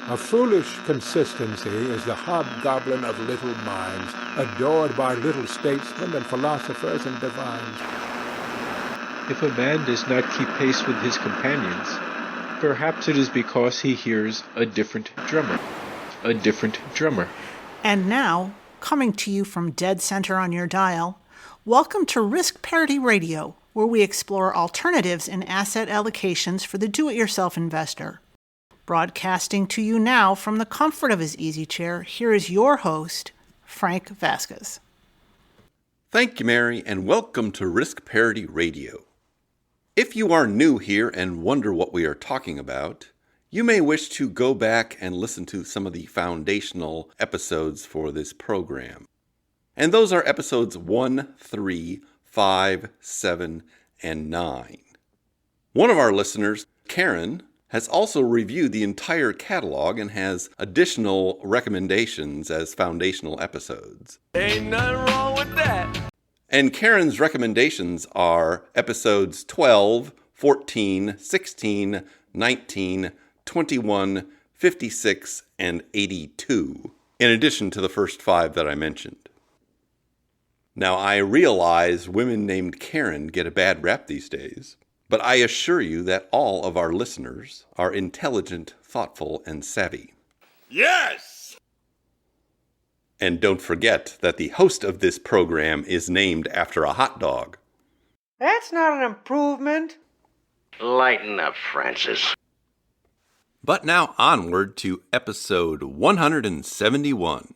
A foolish consistency is the hobgoblin of little minds, adored by little statesmen and philosophers and divines. If a man does not keep pace with his companions, perhaps it is because he hears a different drummer. A different drummer. And now, coming to you from dead center on your dial, welcome to Risk Parity Radio, where we explore alternatives in asset allocations for the do-it-yourself investor. Broadcasting to you now from the comfort of his easy chair, here is your host, Frank Vasquez. Thank you, Mary, and welcome to Risk Parity Radio. If you are new here and wonder what we are talking about, you may wish to go back and listen to some of the foundational episodes for this program. And those are episodes 1, 3, 5, 7, and 9. One of our listeners, Karen, has also reviewed the entire catalog and has additional recommendations as foundational episodes. Ain't nothing wrong with that. And Karen's recommendations are episodes 12, 14, 16, 19, 21, 56, and 82, in addition to the first 5 that I mentioned. Now, I realize women named Karen get a bad rap these days, but I assure you that all of our listeners are intelligent, thoughtful, and savvy. Yes! And don't forget that the host of this program is named after a hot dog. That's not an improvement. Lighten up, Francis. But now onward to episode 171.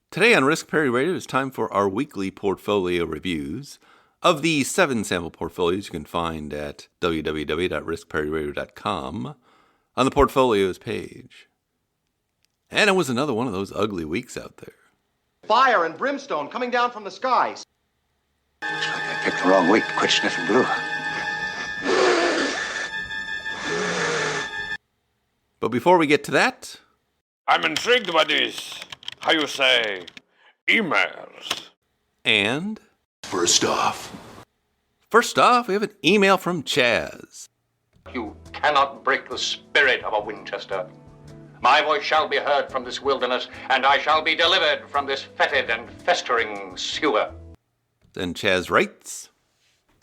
Today on Risk Parity Radio, it's time for our weekly portfolio reviews of the 7 sample portfolios you can find at www.riskparityradio.com on the portfolios page. And it was another one of those ugly weeks out there. Fire and brimstone coming down from the skies. Looks like I picked the wrong week to quit sniffing glue. But before we get to that, I'm intrigued by this, how you say, emails. and First off, we have an email from Chaz. You cannot break the spirit of a Winchester. My voice shall be heard from this wilderness, and I shall be delivered from this fetid and festering sewer. And Chaz writes,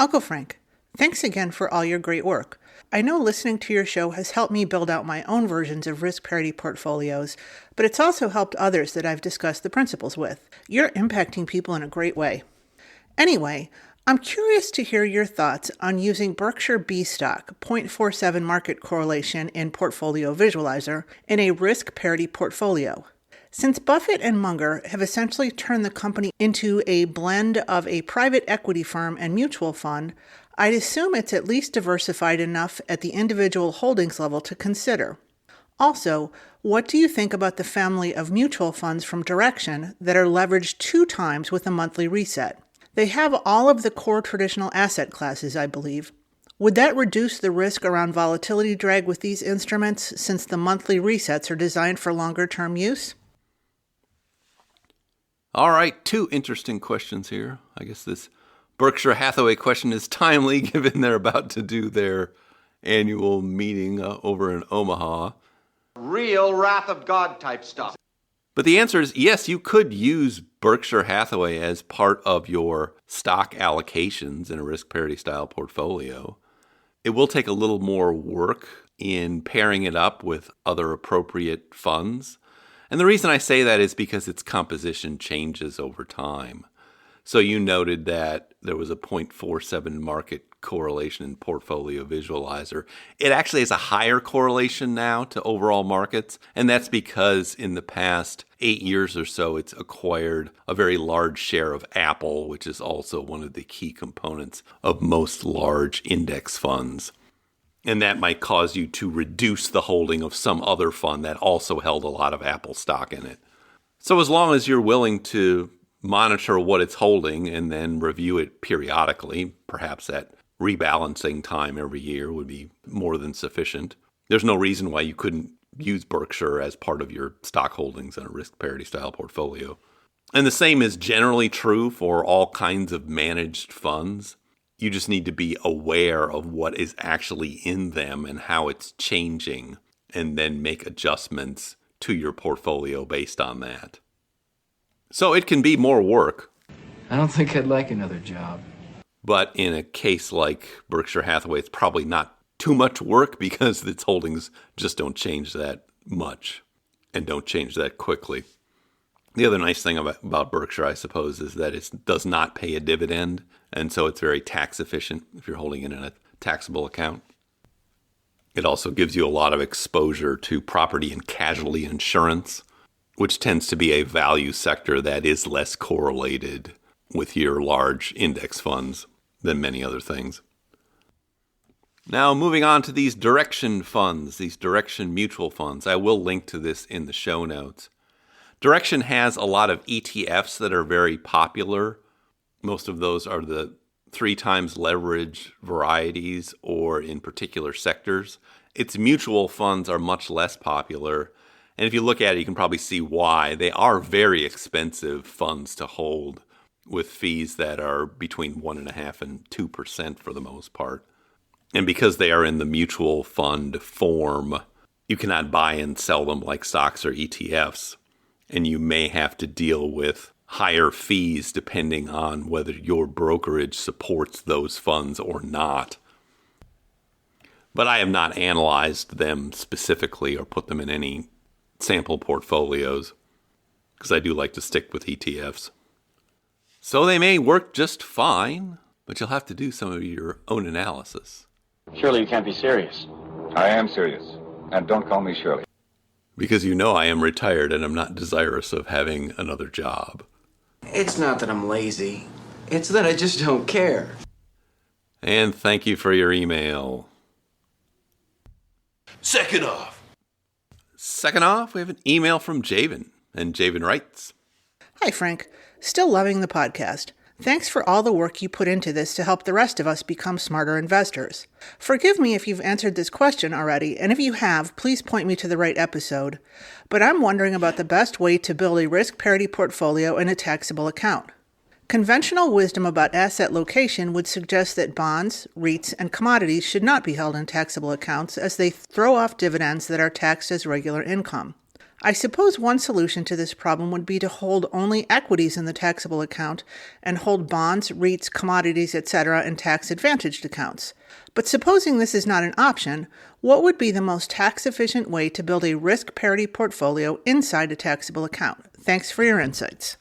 Uncle Frank, thanks again for all your great work. I know listening to your show has helped me build out my own versions of risk parity portfolios, but it's also helped others that I've discussed the principles with. You're impacting people in a great way. Anyway, I'm curious to hear your thoughts on using Berkshire B stock 0.47 market correlation in Portfolio Visualizer in a risk parity portfolio. Since Buffett and Munger have essentially turned the company into a blend of a private equity firm and mutual fund, I'd assume it's at least diversified enough at the individual holdings level to consider. Also, what do you think about the family of mutual funds from Direction that are leveraged 2 times with a monthly reset? They have all of the core traditional asset classes, I believe. Would that reduce the risk around volatility drag with these instruments since the monthly resets are designed for longer-term use? All right, 2 interesting questions here. I guess this Berkshire Hathaway question is timely given they're about to do their annual meeting over in Omaha. Real wrath of God type stuff. But the answer is yes, you could use Berkshire Hathaway as part of your stock allocations in a risk parity style portfolio. It will take a little more work in pairing it up with other appropriate funds. And the reason I say that is because its composition changes over time. So you noted that there was a 0.47 market correlation in Portfolio Visualizer. It actually has a higher correlation now to overall markets, and that's because in the past 8 years or so, it's acquired a very large share of Apple, which is also one of the key components of most large index funds. And that might cause you to reduce the holding of some other fund that also held a lot of Apple stock in it. So as long as you're willing to monitor what it's holding and then review it periodically, perhaps at rebalancing time every year would be more than sufficient. There's no reason why you couldn't use Berkshire as part of your stock holdings in a risk parity style portfolio. And the same is generally true for all kinds of managed funds. You just need to be aware of what is actually in them and how it's changing and then make adjustments to your portfolio based on that. So it can be more work. I don't think I'd like another job. But in a case like Berkshire Hathaway, it's probably not too much work because its holdings just don't change that much and don't change that quickly. The other nice thing about Berkshire, I suppose, is that it does not pay a dividend, and so it's very tax efficient if you're holding it in a taxable account. It also gives you a lot of exposure to property and casualty insurance, which tends to be a value sector that is less correlated with your large index funds than many other things. Now, moving on to these direction funds, these direction mutual funds. I will link to this in the show notes. Direction has a lot of ETFs that are very popular. Most of those are the 3 times leverage varieties or in particular sectors. Its mutual funds are much less popular. And if you look at it, you can probably see why. They are very expensive funds to hold with fees that are between 1.5% and 2% for the most part. And because they are in the mutual fund form, you cannot buy and sell them like stocks or ETFs. And you may have to deal with higher fees depending on whether your brokerage supports those funds or not. But I have not analyzed them specifically or put them in any sample portfolios because I do like to stick with ETFs. So they may work just fine, but you'll have to do some of your own analysis. Surely you can't be serious. I am serious. And don't call me Shirley. Because you know I am retired and I'm not desirous of having another job. It's not that I'm lazy. It's that I just don't care. And thank you for your email. Second off, we have an email from Javen. And Javen writes, Hi, Frank. Still loving the podcast. Thanks for all the work you put into this to help the rest of us become smarter investors. Forgive me if you've answered this question already, and if you have, please point me to the right episode. But I'm wondering about the best way to build a risk parity portfolio in a taxable account. Conventional wisdom about asset location would suggest that bonds, REITs, and commodities should not be held in taxable accounts as they throw off dividends that are taxed as regular income. I suppose one solution to this problem would be to hold only equities in the taxable account and hold bonds, REITs, commodities, etc. in tax-advantaged accounts. But supposing this is not an option, what would be the most tax-efficient way to build a risk parity portfolio inside a taxable account? Thanks for your insights.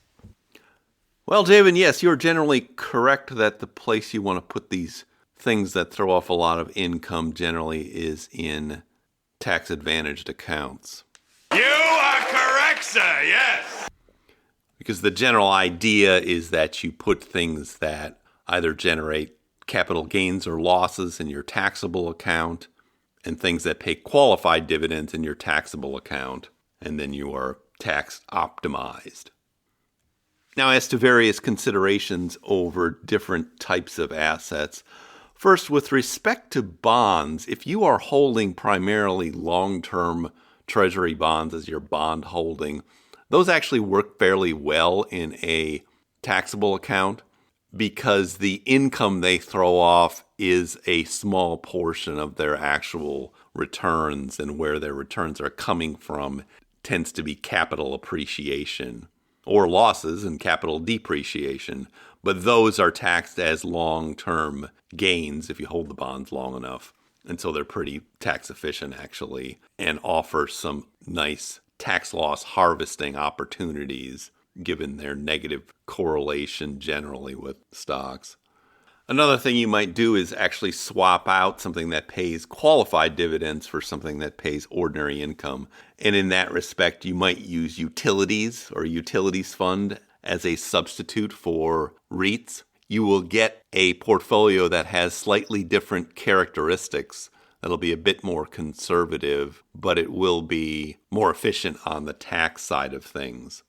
Well, Javen, yes, you're generally correct that the place you want to put these things that throw off a lot of income generally is in tax-advantaged accounts. You are correct, sir, yes. Because the general idea is that you put things that either generate capital gains or losses in your taxable account and things that pay qualified dividends in your taxable account, and then you are tax optimized. Now, as to various considerations over different types of assets, first, with respect to bonds, if you are holding primarily long-term Treasury bonds as your bond holding, those actually work fairly well in a taxable account because the income they throw off is a small portion of their actual returns, and where their returns are coming from tends to be capital appreciation or losses and capital depreciation, but those are taxed as long-term gains if you hold the bonds long enough. And so they're pretty tax efficient, actually, and offer some nice tax loss harvesting opportunities given their negative correlation generally with stocks. Another thing you might do is actually swap out something that pays qualified dividends for something that pays ordinary income. And in that respect, you might use utilities or utilities fund as a substitute for REITs. You will get a portfolio that has slightly different characteristics. That'll be a bit more conservative, but it will be more efficient on the tax side of things.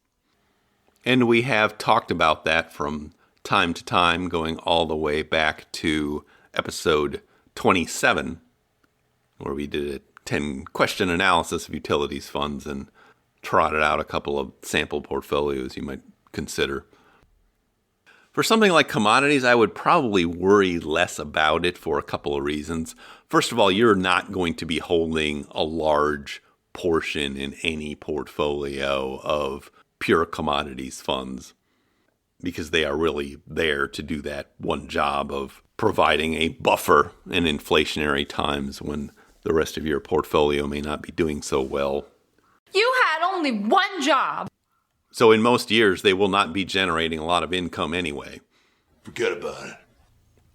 And we have talked about that from time to time, going all the way back to episode 27, where we did a 10-question analysis of utilities funds and trotted out a couple of sample portfolios you might consider. For something like commodities, I would probably worry less about it for a couple of reasons. First of all, you're not going to be holding a large portion in any portfolio of pure commodities funds because they are really there to do that one job of providing a buffer in inflationary times when the rest of your portfolio may not be doing so well. You had only one job. So in most years, they will not be generating a lot of income anyway. Forget about it.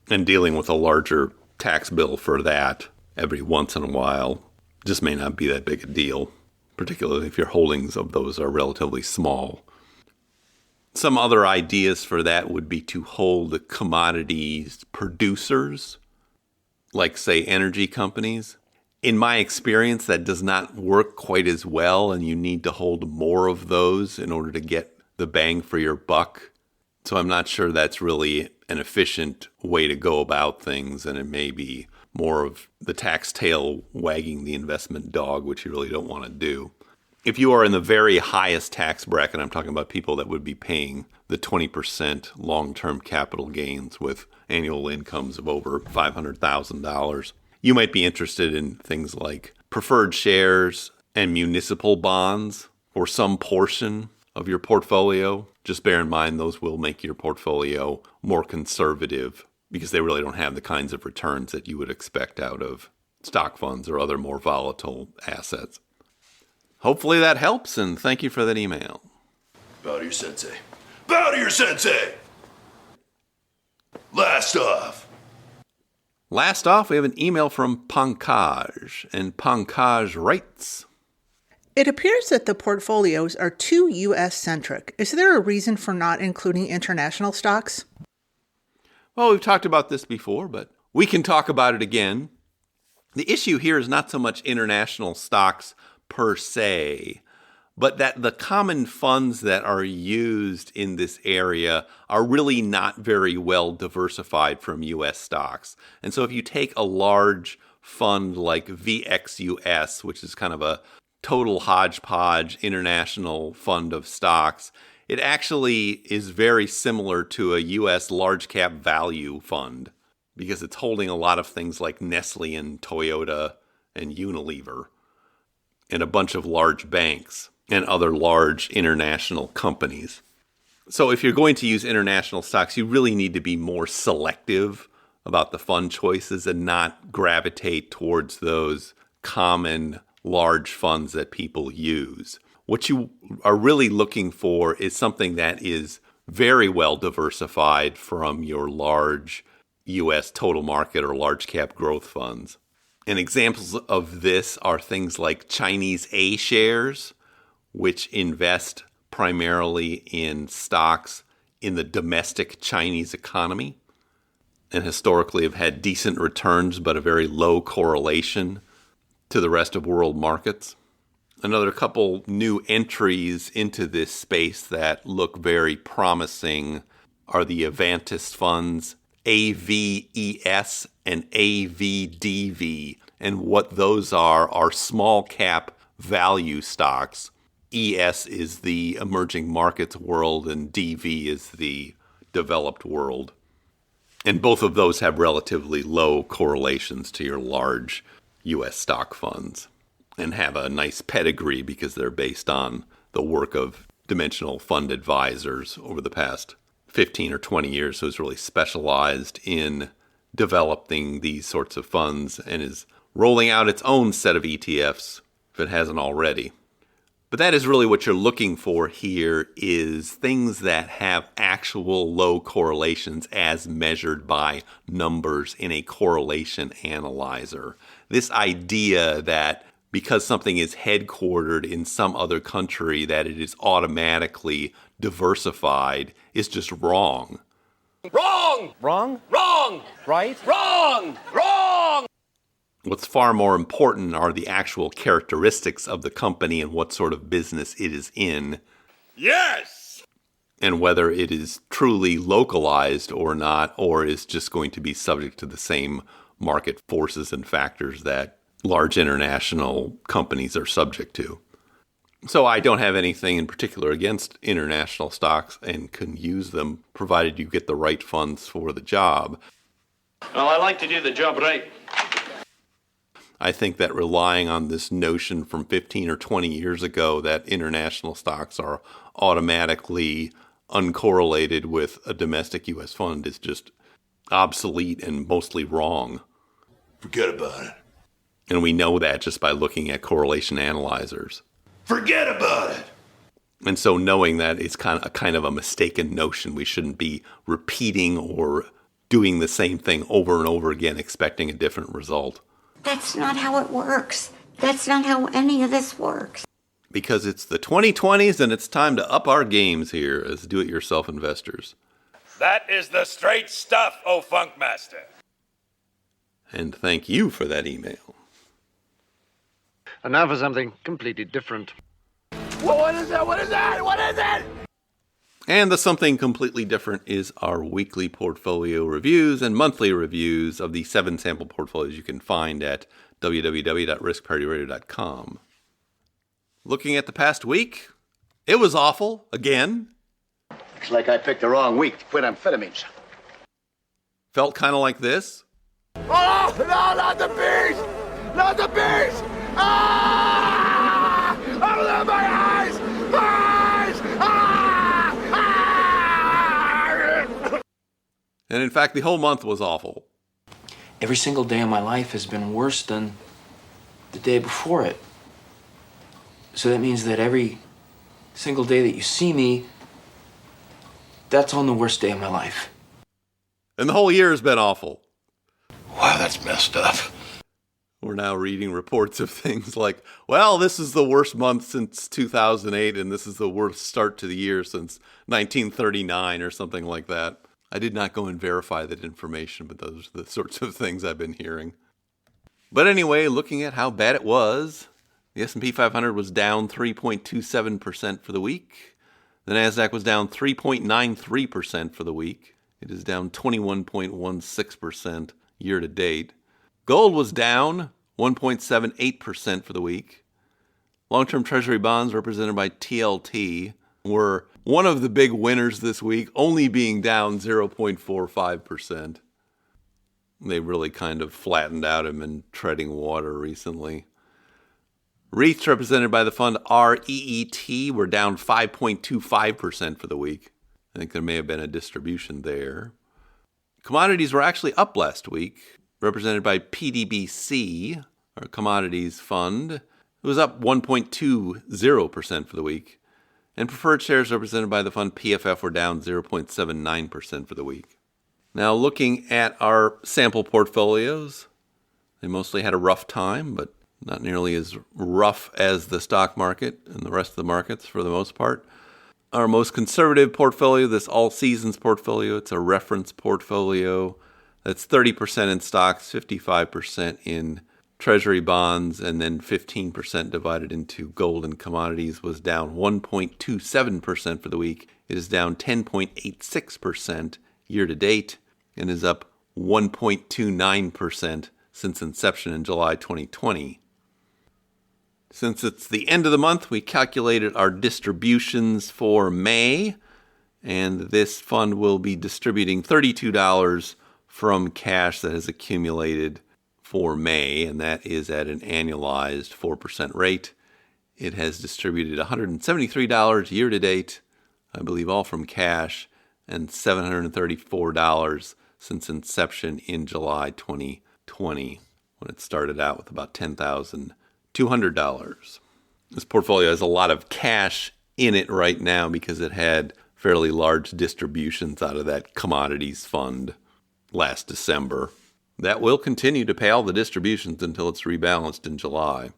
And dealing with a larger tax bill for that every once in a while just may not be that big a deal, particularly if your holdings of those are relatively small. Some other ideas for that would be to hold the commodities producers, like, say, energy companies. In my experience, that does not work quite as well, and you need to hold more of those in order to get the bang for your buck. So I'm not sure that's really an efficient way to go about things, and it may be more of the tax tail wagging the investment dog, which you really don't want to do. If you are in the very highest tax bracket, I'm talking about people that would be paying the 20% long-term capital gains with annual incomes of over $500,000, you might be interested in things like preferred shares and municipal bonds or some portion of your portfolio. Just bear in mind those will make your portfolio more conservative because they really don't have the kinds of returns that you would expect out of stock funds or other more volatile assets. Hopefully that helps, and thank you for that email. Bow to your sensei. Bow to your sensei! Last off, we have an email from Pankaj, and Pankaj writes, It appears that the portfolios are too U.S.-centric. Is there a reason for not including international stocks? Well, we've talked about this before, but we can talk about it again. The issue here is not so much international stocks per se, but that the common funds that are used in this area are really not very well diversified from U.S. stocks. And so if you take a large fund like VXUS, which is kind of a total hodgepodge international fund of stocks, it actually is very similar to a U.S. large cap value fund because it's holding a lot of things like Nestle and Toyota and Unilever and a bunch of large banks and other large international companies. So if you're going to use international stocks, you really need to be more selective about the fund choices and not gravitate towards those common large funds that people use. What you are really looking for is something that is very well diversified from your large U.S. total market or large cap growth funds. And examples of this are things like Chinese A shares, which invest primarily in stocks in the domestic Chinese economy and historically have had decent returns but a very low correlation to the rest of world markets. Another couple new entries into this space that look very promising are the Avantis funds, AVES and AVDV. And what those are small cap value stocks. ES is the emerging markets world and DV is the developed world. And both of those have relatively low correlations to your large U.S. stock funds and have a nice pedigree because they're based on the work of dimensional fund advisors over the past 15 or 20 years who's really specialized in developing these sorts of funds and is rolling out its own set of ETFs if it hasn't already. But that is really what you're looking for here is things that have actual low correlations as measured by numbers in a correlation analyzer. This idea that because something is headquartered in some other country that it is automatically diversified is just wrong. Wrong! Wrong? Wrong! Right? Wrong! Wrong! What's far more important are the actual characteristics of the company and what sort of business it is in. Yes! And whether it is truly localized or not, or is just going to be subject to the same market forces and factors that large international companies are subject to. So I don't have anything in particular against international stocks and can use them provided you get the right funds for the job. Well, I like to do the job right. I think that relying on this notion from 15 or 20 years ago that international stocks are automatically uncorrelated with a domestic U.S. fund is just obsolete and mostly wrong. Forget about it. And we know that just by looking at correlation analyzers. Forget about it. And so knowing that it's kind of a mistaken notion, we shouldn't be repeating or doing the same thing over and over again, expecting a different result. That's not how it works. That's not how any of this works. Because it's the 2020s and it's time to up our games here as do-it-yourself investors. That is the straight stuff, oh Funkmaster. And thank you for that email. And now for something completely different. Well, what is that? What is that? What is it? And the something completely different is our weekly portfolio reviews and monthly reviews of the 7 sample portfolios you can find at www.riskparityradio.com. Looking at the past week, it was awful again. Looks like I picked the wrong week to quit amphetamines. Felt kind of like this. Oh, no, not the bees! Not the bees! Ah! Open my eyes! Eyes! Ah! Ah! And in fact, the whole month was awful. Every single day of my life has been worse than the day before it. So that means that every single day that you see me, that's on the worst day of my life. And the whole year has been awful. Wow, that's messed up. We're now reading reports of things like, well, this is the worst month since 2008, and this is the worst start to the year since 1939 or something like that. I did not go and verify that information, but those are the sorts of things I've been hearing. But anyway, looking at how bad it was, the S&P 500 was down 3.27% for the week. The NASDAQ was down 3.93% for the week. It is down 21.16% year to date. Gold was down 1.78% for the week. Long-term treasury bonds represented by TLT were one of the big winners this week, only being down 0.45%. They really kind of flattened out and been treading water recently. REITs represented by the fund REET were down 5.25% for the week. I think there may have been a distribution there. Commodities were actually up last week, represented by PDBC, our commodities fund. It was up 1.20% for the week. And preferred shares represented by the fund PFF were down 0.79% for the week. Now looking at our sample portfolios, they mostly had a rough time, but not nearly as rough as the stock market and the rest of the markets for the most part. Our most conservative portfolio, this all seasons portfolio, it's a reference portfolio. That's 30% in stocks, 55% in treasury bonds, and then 15% divided into gold and commodities, was down 1.27% for the week. It is down 10.86% year to date and is up 1.29% since inception in July 2020. Since it's the end of the month, we calculated our distributions for May, and this fund will be distributing $32 from cash that has accumulated for May, and that is at an annualized 4% rate. It has distributed $173 year to date, I believe all from cash, and $734 since inception in July 2020, when it started out with about $10,200. This portfolio has a lot of cash in it right now because it had fairly large distributions out of that commodities fund last December. That will continue to pay all the distributions until it's rebalanced in July.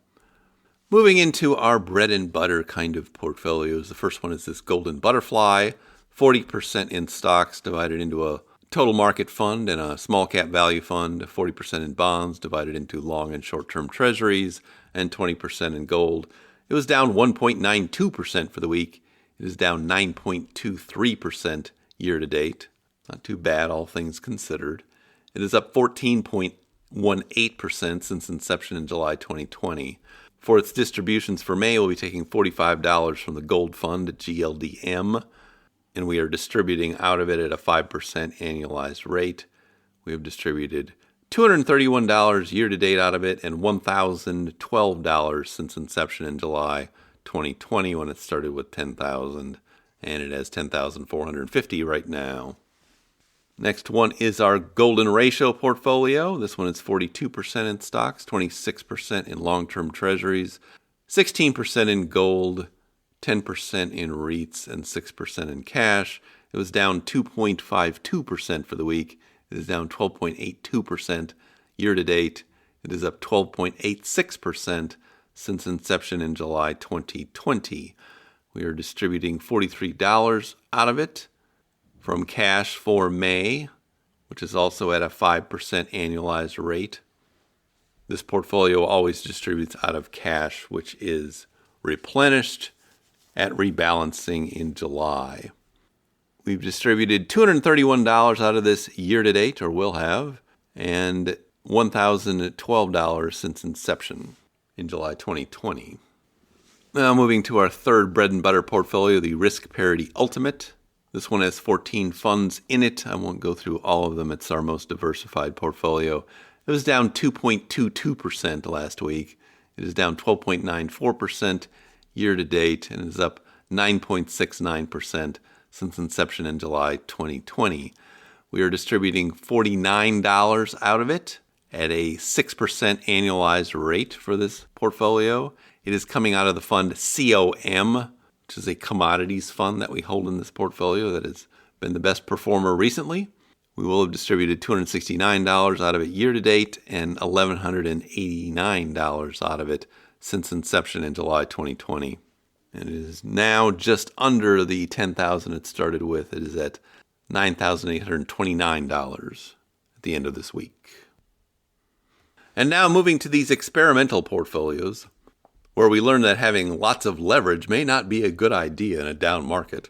Moving into our bread and butter kind of portfolios, the first one is this Golden Butterfly, 40% in stocks divided into a total market fund and a small cap value fund, 40% in bonds divided into long and short-term treasuries, and 20% in gold. It was down 1.92% for the week. It is down 9.23% year to date. Not too bad, all things considered. It is up 14.18% since inception in July 2020. For its distributions for May, we'll be taking $45 from the Gold Fund at GLDM, and we are distributing out of it at a 5% annualized rate. We have distributed $231 year-to-date out of it and $1,012 since inception in July 2020 when it started with $10,000, and it has $10,450 right now. Next one is our golden ratio portfolio. This one is 42% in stocks, 26% in long-term treasuries, 16% in gold, 10% in REITs, and 6% in cash. It was down 2.52% for the week. It is down 12.82% year-to-date. It is up 12.86% since inception in July 2020. We are distributing $43 out of it from cash for May, which is also at a 5% annualized rate. This portfolio always distributes out of cash, which is replenished at rebalancing in July. We've distributed $231 out of this year-to-date, or will have, and $1,012 since inception in July 2020. Now moving to our third bread and butter portfolio, the Risk Parity Ultimate. This one has 14 funds in it. I won't go through all of them. It's our most diversified portfolio. It was down 2.22% last week. It is down 12.94% year-to-date, and is up 9.69% since inception in July 2020. We are distributing $49 out of it at a 6% annualized rate for this portfolio. It is coming out of the fund COM, which is a commodities fund that we hold in this portfolio that has been the best performer recently. We will have distributed $269 out of it year-to-date and $1,189 out of it since inception in July 2020. And it is now just under the $10,000 it started with. It is at $9,829 at the end of this week. And now moving to these experimental portfolios, where we learn that having lots of leverage may not be a good idea in a down market.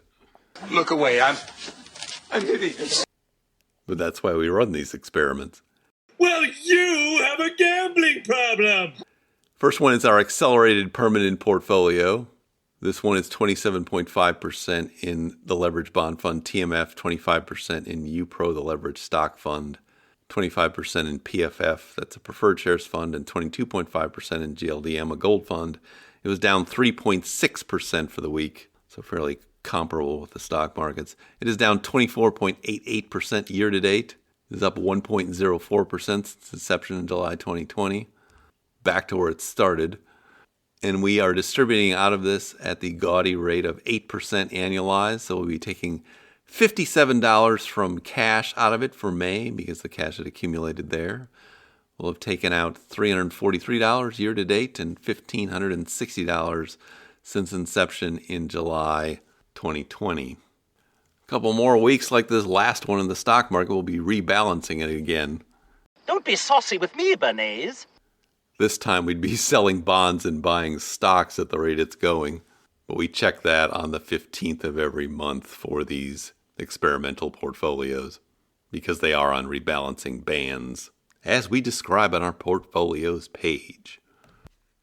Look away, I'm hitting this. But that's why we run these experiments. Well, you have a gambling problem. First one is our accelerated permanent portfolio. This one is 27.5% in the leveraged bond fund TMF, 25% in UPRO, the leveraged stock fund, 25% in PFF, that's a preferred shares fund, and 22.5% in GLDM, a gold fund. It was down 3.6% for the week, so fairly comparable with the stock markets. It is down 24.88% year-to-date. It is up 1.04% since inception in July 2020, back to where it started. And we are distributing out of this at the gaudy rate of 8% annualized, so we'll be taking $57 from cash out of it for May because the cash had accumulated there. We'll have taken out $343 year-to-date and $1,560 since inception in July 2020. A couple more weeks like this last one in the stock market, we'll be rebalancing it again. Don't be saucy with me, Bernays. This time we'd be selling bonds and buying stocks at the rate it's going. But we check that on the 15th of every month for these experimental portfolios because they are on rebalancing bands, as we describe on our portfolios page.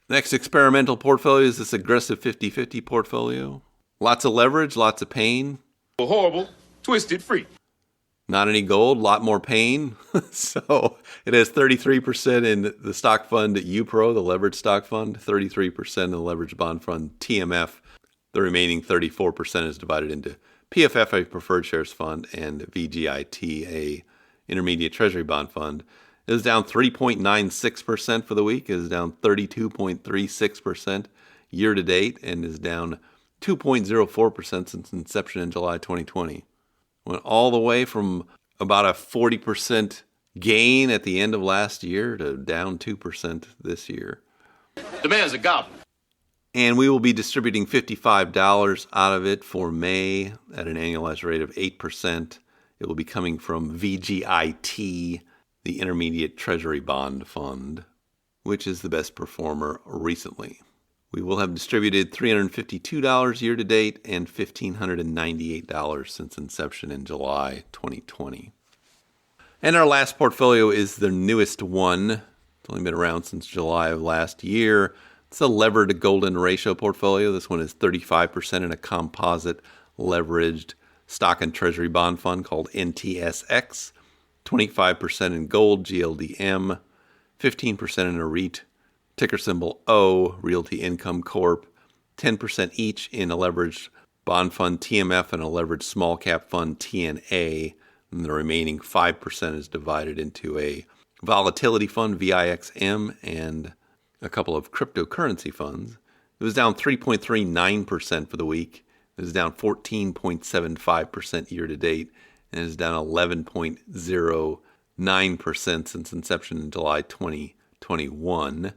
Next experimental portfolio is this aggressive 50-50 portfolio. Lots of leverage, lots of pain. A horrible, twisted freak. Not any gold, lot more pain. So it has 33% in the stock fund at UPRO, the leveraged stock fund, 33% in the leveraged bond fund TMF. The remaining 34% is divided into PFF, a preferred shares fund, and VGIT, a intermediate treasury bond fund. It is down 3.96% for the week. It is down 32.36% year-to-date and is down 2.04% since inception in July 2020. Went all the way from about a 40% gain at the end of last year to down 2% this year. The man's a goblin. And we will be distributing $55 out of it for May at an annualized rate of 8%. It will be coming from VGIT, the Intermediate Treasury Bond Fund, which is the best performer recently. We will have distributed $352 year-to-date and $1,598 since inception in July 2020. And our last portfolio is the newest one. It's only been around since July of last year. It's It's a levered golden ratio portfolio. This one is 35% in a composite leveraged stock and treasury bond fund called NTSX, 25% in gold, GLDM, 15% in a REIT, ticker symbol O, Realty Income Corp, 10% each in a leveraged bond fund TMF and a leveraged small cap fund TNA, and the remaining 5% is divided into a volatility fund VIXM and a couple of cryptocurrency funds. It was down 3.39% for the week. It is down 14.75% year to date, and it is down 11.09% since inception in July 2021.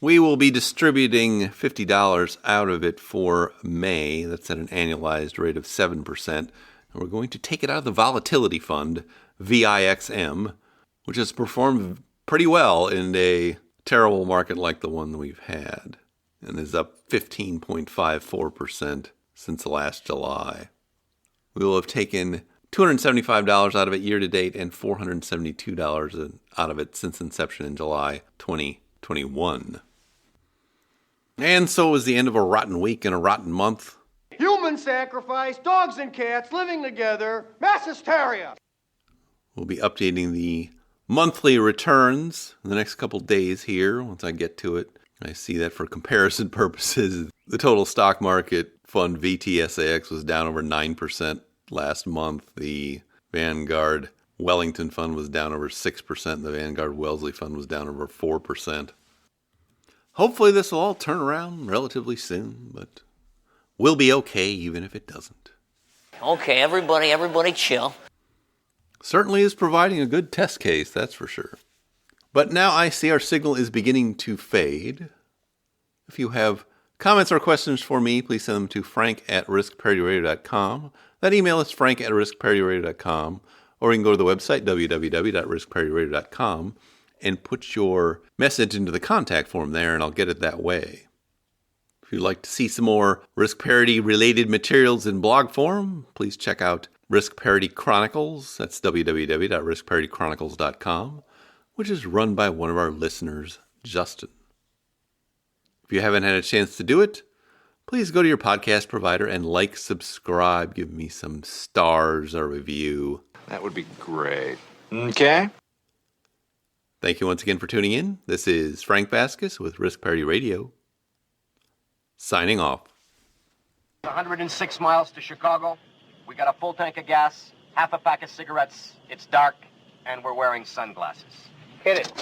We will be distributing $50 out of it for May. That's at an annualized rate of 7%. And we're going to take it out of the volatility fund, VIXM, which has performed pretty well in a terrible market like the one that we've had, and is up 15.54% since last July. We will have taken $275 out of it year to date and $472 out of it since inception in July 2021. And so it was the end of a rotten week and a rotten month. Human sacrifice, dogs and cats living together, mass hysteria. We'll be updating the monthly returns in the next couple days here once I get to it. I see that for comparison purposes, the total stock market fund VTSAX was down over 9% last month. The Vanguard Wellington fund was down over 6%. The Vanguard Wellesley fund was down over 4%. Hopefully this will all turn around relatively soon, but we'll be okay even if it doesn't. Okay, everybody chill. Certainly is providing a good test case, that's for sure. But now I see our signal is beginning to fade. If you have comments or questions for me, please send them to frank@riskparityradio.com. That email is frank@riskparityradio.com. Or you can go to the website, www.riskparityradio.com, and put your message into the contact form there, and I'll get it that way. If you'd like to see some more Risk Parity related materials in blog form, please check out Risk Parity Chronicles. That's www.riskparitychronicles.com, which is run by one of our listeners, Justin. If you haven't had a chance to do it, please go to your podcast provider and like, subscribe, give me some stars or review. That would be great. Okay. Thank you once again for tuning in. This is Frank Vasquez with Risk Parity Radio, signing off. 106 miles to Chicago. We got a full tank of gas, half a pack of cigarettes. It's dark, and we're wearing sunglasses. Hit it.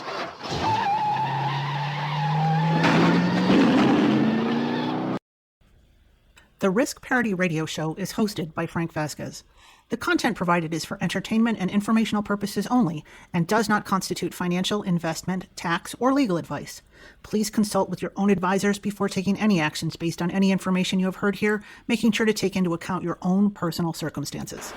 The Risk Parity Radio Show is hosted by Frank Vasquez. The content provided is for entertainment and informational purposes only and does not constitute financial, investment, tax, or legal advice. Please consult with your own advisors before taking any actions based on any information you have heard here, making sure to take into account your own personal circumstances.